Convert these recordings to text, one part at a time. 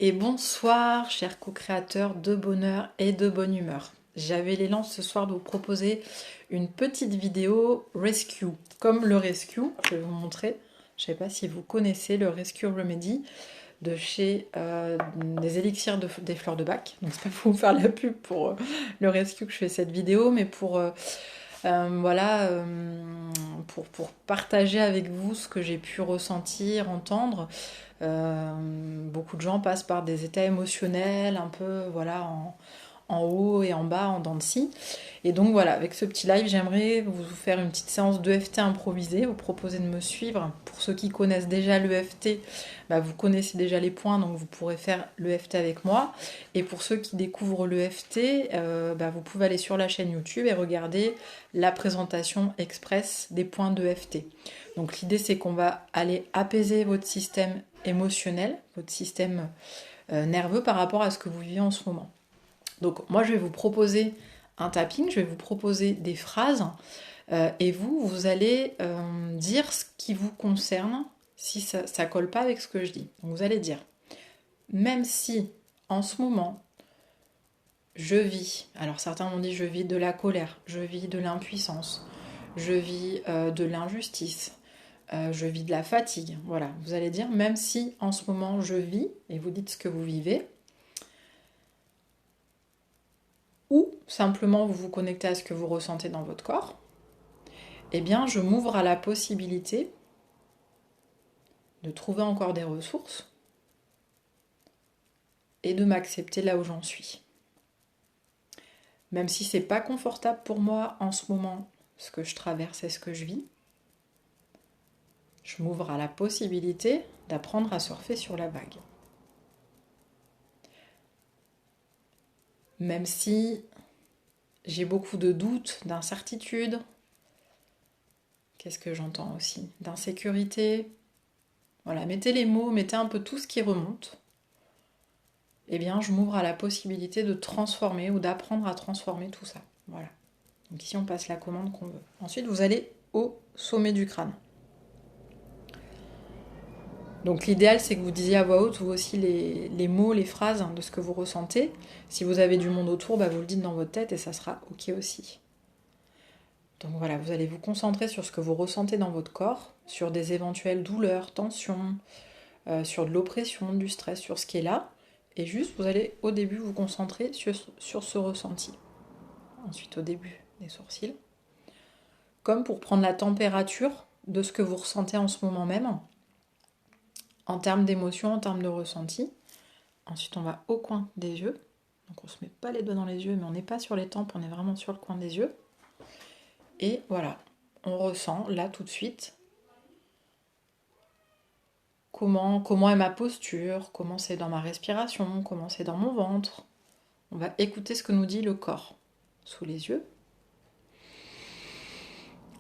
Et bonsoir, chers co-créateurs de bonheur et de bonne humeur. J'avais l'élan ce soir de vous proposer une petite vidéo rescue. Comme le rescue, je vais vous montrer. Je ne sais pas si vous connaissez le Rescue Remedy de chez des élixirs des fleurs de bac. Donc c'est pas pour vous faire la pub pour le rescue que je fais cette vidéo, mais pour partager avec vous ce que j'ai pu ressentir, entendre. Beaucoup de gens passent par des états émotionnels un peu voilà en haut et en bas, en dents de scie. Et donc voilà, avec ce petit live, j'aimerais vous faire une petite séance d'EFT improvisée, vous proposer de me suivre. Pour ceux qui connaissent déjà l'EFT, vous connaissez déjà les points, donc vous pourrez faire l'EFT avec moi. Et pour ceux qui découvrent l'EFT, vous pouvez aller sur la chaîne YouTube et regarder la présentation express des points d'EFT. Donc l'idée c'est qu'on va aller apaiser votre système émotionnel, votre système nerveux par rapport à ce que vous vivez en ce moment. Donc moi je vais vous proposer un tapping, je vais vous proposer des phrases et vous allez dire ce qui vous concerne si ça ne colle pas avec ce que je dis. Donc vous allez dire, même si en ce moment je vis, alors certains m'ont dit je vis de la colère, je vis de l'impuissance, je vis de l'injustice, je vis de la fatigue, voilà, vous allez dire même si en ce moment je vis, et vous dites ce que vous vivez, ou simplement vous vous connectez à ce que vous ressentez dans votre corps, eh bien je m'ouvre à la possibilité de trouver encore des ressources et de m'accepter là où j'en suis. Même si c'est pas confortable pour moi en ce moment, ce que je traverse et ce que je vis, je m'ouvre à la possibilité d'apprendre à surfer sur la vague. Même si j'ai beaucoup de doutes, d'incertitudes, qu'est-ce que j'entends aussi? D'insécurité. Voilà, mettez les mots, mettez un peu tout ce qui remonte. Eh bien, je m'ouvre à la possibilité de transformer ou d'apprendre à transformer tout ça. Voilà. Donc ici, on passe la commande qu'on veut. Ensuite, vous allez au sommet du crâne. Donc l'idéal, c'est que vous disiez à voix haute, vous aussi, les mots, les phrases de ce que vous ressentez. Si vous avez du monde autour, vous le dites dans votre tête et ça sera OK aussi. Donc voilà, vous allez vous concentrer sur ce que vous ressentez dans votre corps, sur des éventuelles douleurs, tensions, sur de l'oppression, du stress, sur ce qui est là. Et juste, vous allez au début vous concentrer sur ce ressenti. Ensuite, au début des sourcils. Comme pour prendre la température de ce que vous ressentez en ce moment même, en termes d'émotion, en termes de ressenti. Ensuite, on va au coin des yeux. Donc, on ne se met pas les doigts dans les yeux, mais on n'est pas sur les tempes, on est vraiment sur le coin des yeux. Et voilà, on ressent là tout de suite comment est ma posture, comment c'est dans ma respiration, comment c'est dans mon ventre. On va écouter ce que nous dit le corps sous les yeux.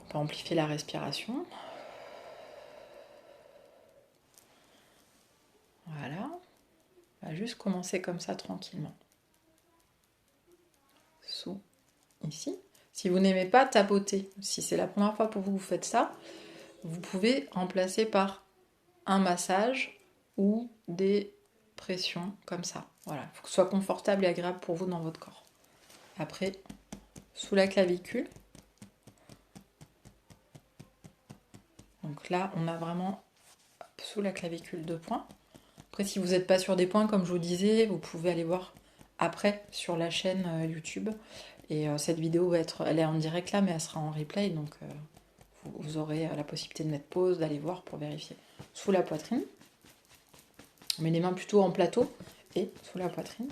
On peut amplifier la respiration. Voilà. On va juste commencer comme ça tranquillement. Sous, ici. Si vous n'aimez pas tapoter, si c'est la première fois pour vous que vous faites ça, vous pouvez remplacer par un massage ou des pressions comme ça. Voilà, il faut que ce soit confortable et agréable pour vous dans votre corps. Après, sous la clavicule. Donc là, on a vraiment sous la clavicule 2 points. Après, si vous n'êtes pas sur des points, comme je vous disais, vous pouvez aller voir après sur la chaîne YouTube. Et cette vidéo elle est en direct là, mais elle sera en replay, donc vous aurez la possibilité de mettre pause, d'aller voir pour vérifier. Sous la poitrine, on met les mains plutôt en plateau et sous la poitrine.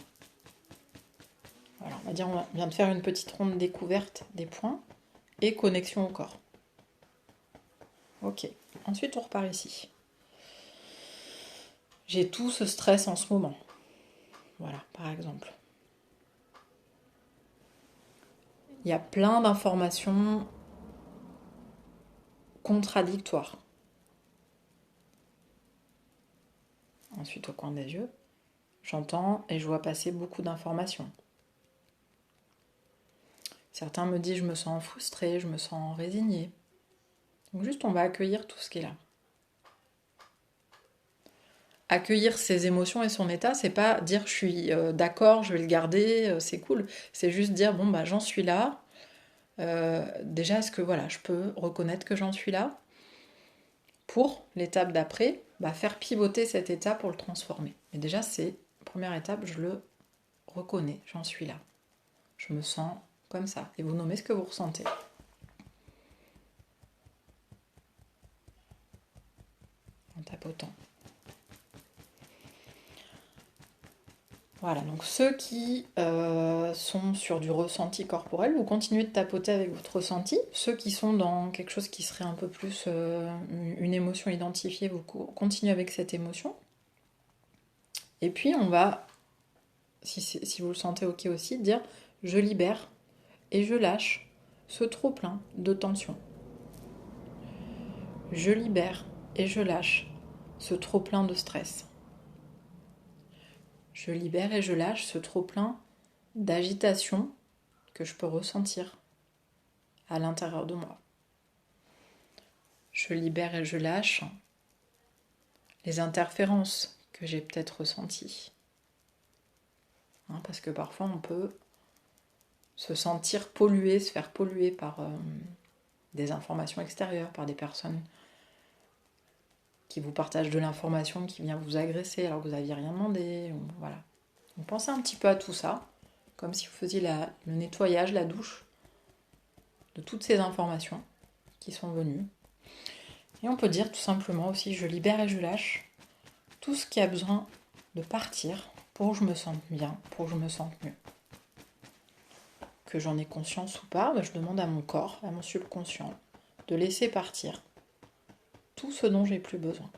Voilà, on vient de faire une petite ronde découverte des points et connexion au corps. Ok, ensuite on repart ici. J'ai tout ce stress en ce moment. Voilà, par exemple. Il y a plein d'informations contradictoires. Ensuite, au coin des yeux, j'entends et je vois passer beaucoup d'informations. Certains me disent je me sens frustrée, je me sens résignée. Donc juste on va accueillir tout ce qui est là. accueillir ses émotions et son état, c'est pas dire je suis d'accord, je vais le garder, c'est cool. C'est juste dire bon bah j'en suis là. Déjà, est-ce que voilà, je peux reconnaître que j'en suis là pour l'étape d'après, bah, faire pivoter cet état pour le transformer. Et déjà, c'est première étape, je le reconnais, j'en suis là. Je me sens comme ça. Et vous nommez ce que vous ressentez. En tapotant. Voilà, donc ceux qui sont sur du ressenti corporel, vous continuez de tapoter avec votre ressenti. Ceux qui sont dans quelque chose qui serait un peu plus une émotion identifiée, vous continuez avec cette émotion. Et puis on va, si vous le sentez ok aussi, dire je libère et je lâche ce trop-plein de tension. Je libère et je lâche ce trop-plein de stress. Je libère et je lâche ce trop-plein d'agitation que je peux ressentir à l'intérieur de moi. Je libère et je lâche les interférences que j'ai peut-être ressenties. Parce que parfois on peut se sentir pollué, se faire polluer par des informations extérieures, par des personnes qui vous partagent de l'information, qui vient vous agresser alors que vous n'aviez rien demandé. Voilà. Donc pensez un petit peu à tout ça, comme si vous faisiez le nettoyage, la douche de toutes ces informations qui sont venues. Et on peut dire tout simplement aussi, je libère et je lâche tout ce qui a besoin de partir pour que je me sente bien, pour que je me sente mieux. Que j'en ai conscience ou pas, je demande à mon corps, à mon subconscient, de laisser partir tout ce dont j'ai plus besoin.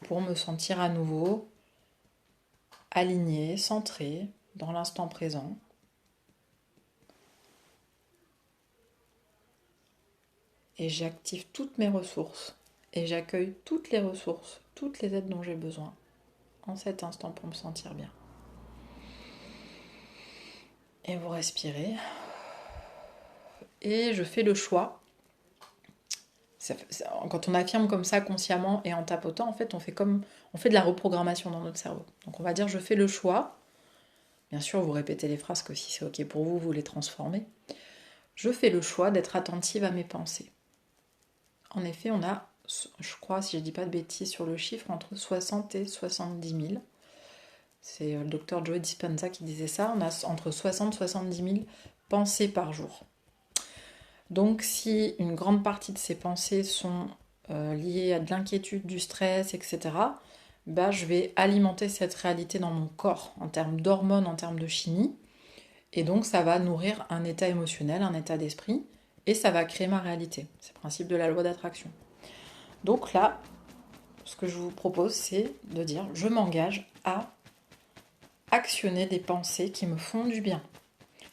Pour me sentir à nouveau aligné, centré, dans l'instant présent. Et j'active toutes mes ressources. Et j'accueille toutes les ressources, toutes les aides dont j'ai besoin en cet instant pour me sentir bien. Et vous respirez. Et je fais le choix. Quand on affirme comme ça consciemment et en tapotant, en fait, on fait de la reprogrammation dans notre cerveau. Donc on va dire je fais le choix. Bien sûr, vous répétez les phrases que si c'est ok pour vous, vous les transformez. Je fais le choix d'être attentive à mes pensées. En effet, on a, je crois, si je ne dis pas de bêtises sur le chiffre, entre 60 et 70 000. C'est le docteur Joe Dispenza qui disait ça. On a entre 60 et 70 000 pensées par jour. Donc si une grande partie de ces pensées sont liées à de l'inquiétude, du stress, etc., je vais alimenter cette réalité dans mon corps en termes d'hormones, en termes de chimie. Et donc ça va nourrir un état émotionnel, un état d'esprit, et ça va créer ma réalité. C'est le principe de la loi d'attraction. Donc là, ce que je vous propose, c'est de dire je m'engage à actionner des pensées qui me font du bien.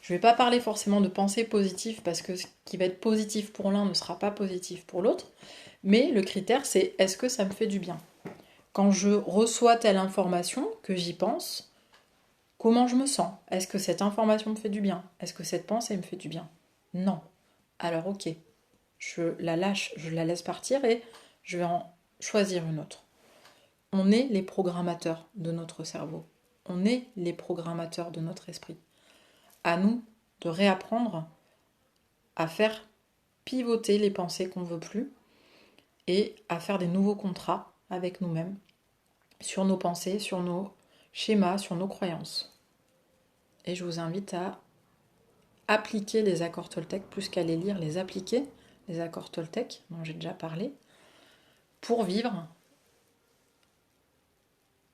Je ne vais pas parler forcément de pensées positives parce que ce qui va être positif pour l'un ne sera pas positif pour l'autre, mais le critère c'est est-ce que ça me fait du bien? Quand je reçois telle information, que j'y pense, comment je me sens? Est-ce que cette information me fait du bien? Est-ce que cette pensée me fait du bien? Non. Alors ok, je la lâche, je la laisse partir et je vais en choisir une autre. On est les programmateurs de notre cerveau. On est les programmateurs de notre esprit. À nous de réapprendre à faire pivoter les pensées qu'on ne veut plus et à faire des nouveaux contrats avec nous-mêmes sur nos pensées, sur nos schémas, sur nos croyances. Et je vous invite à appliquer les accords Toltec, plus qu'à les lire, les appliquer, les accords Toltec dont j'ai déjà parlé, pour vivre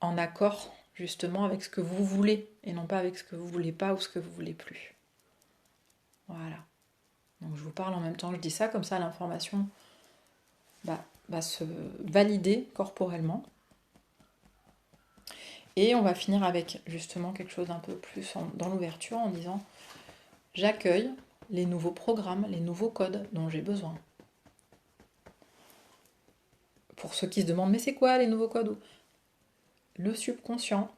en accord justement avec ce que vous voulez et non pas avec ce que vous voulez pas ou ce que vous voulez plus. Voilà. Donc je vous parle en même temps, je dis ça, comme ça l'information va se valider corporellement. Et on va finir avec justement quelque chose d'un peu plus dans l'ouverture en disant j'accueille les nouveaux programmes, les nouveaux codes dont j'ai besoin. Pour ceux qui se demandent mais c'est quoi les nouveaux codes? Le subconscient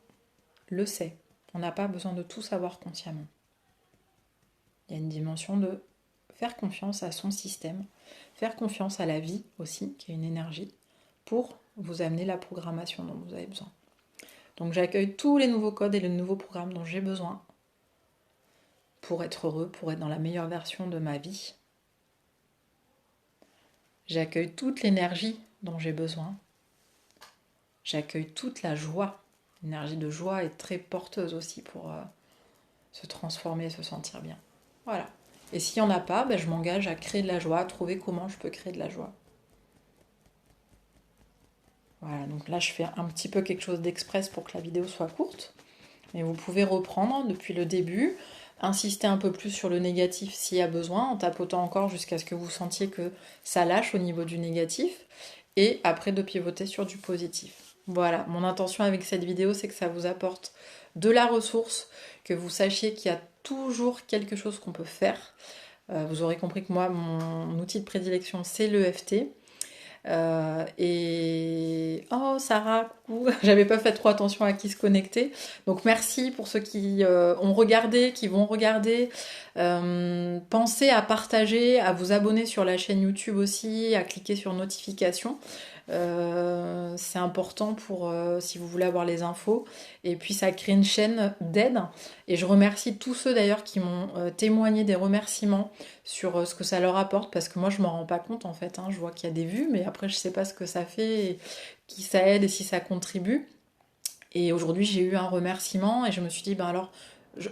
le sait. On n'a pas besoin de tout savoir consciemment. Il y a une dimension de faire confiance à son système, faire confiance à la vie aussi, qui est une énergie, pour vous amener la programmation dont vous avez besoin. Donc j'accueille tous les nouveaux codes et les nouveaux programmes dont j'ai besoin pour être heureux, pour être dans la meilleure version de ma vie. J'accueille toute l'énergie dont j'ai besoin. J'accueille toute la joie. L'énergie de joie est très porteuse aussi pour se transformer et se sentir bien. Voilà. Et s'il n'y en a pas, je m'engage à créer de la joie, à trouver comment je peux créer de la joie. Voilà, donc là je fais un petit peu quelque chose d'express pour que la vidéo soit courte. Mais vous pouvez reprendre depuis le début, insister un peu plus sur le négatif s'il y a besoin, en tapotant encore jusqu'à ce que vous sentiez que ça lâche au niveau du négatif, et après de pivoter sur du positif. Voilà, mon intention avec cette vidéo, c'est que ça vous apporte de la ressource, que vous sachiez qu'il y a toujours quelque chose qu'on peut faire. Vous aurez compris que moi, mon outil de prédilection, c'est l'EFT. Oh Sarah, coucou. J'avais pas fait trop attention à qui se connecter. Donc merci pour ceux qui ont regardé, qui vont regarder. Pensez à partager, à vous abonner sur la chaîne YouTube aussi, à cliquer sur notification. C'est important pour si vous voulez avoir les infos. Et puis ça crée une chaîne d'aide. Et je remercie tous ceux d'ailleurs qui m'ont témoigné des remerciements sur ce que ça leur apporte, parce que moi je m'en rends pas compte en fait. Je vois qu'il y a des vues, mais après je sais pas ce que ça fait, et qui ça aide et si ça contribue. Et aujourd'hui j'ai eu un remerciement et je me suis dit alors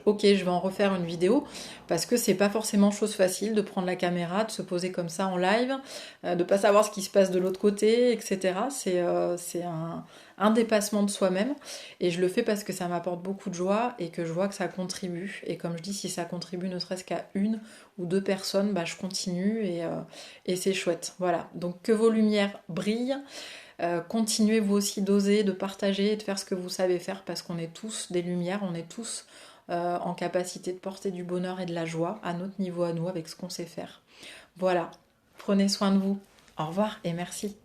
ok, je vais en refaire une vidéo, parce que c'est pas forcément chose facile de prendre la caméra, de se poser comme ça en live, de pas savoir ce qui se passe de l'autre côté, etc. C'est un dépassement de soi-même, et je le fais parce que ça m'apporte beaucoup de joie et que je vois que ça contribue. Et comme je dis, si ça contribue ne serait-ce qu'à une ou deux personnes, je continue, et c'est chouette. Voilà, donc que vos lumières brillent. Continuez vous aussi d'oser, de partager et de faire ce que vous savez faire, parce qu'on est tous des lumières, on est tous en capacité de porter du bonheur et de la joie à notre niveau à nous, avec ce qu'on sait faire. Voilà, prenez soin de vous. Au revoir et merci.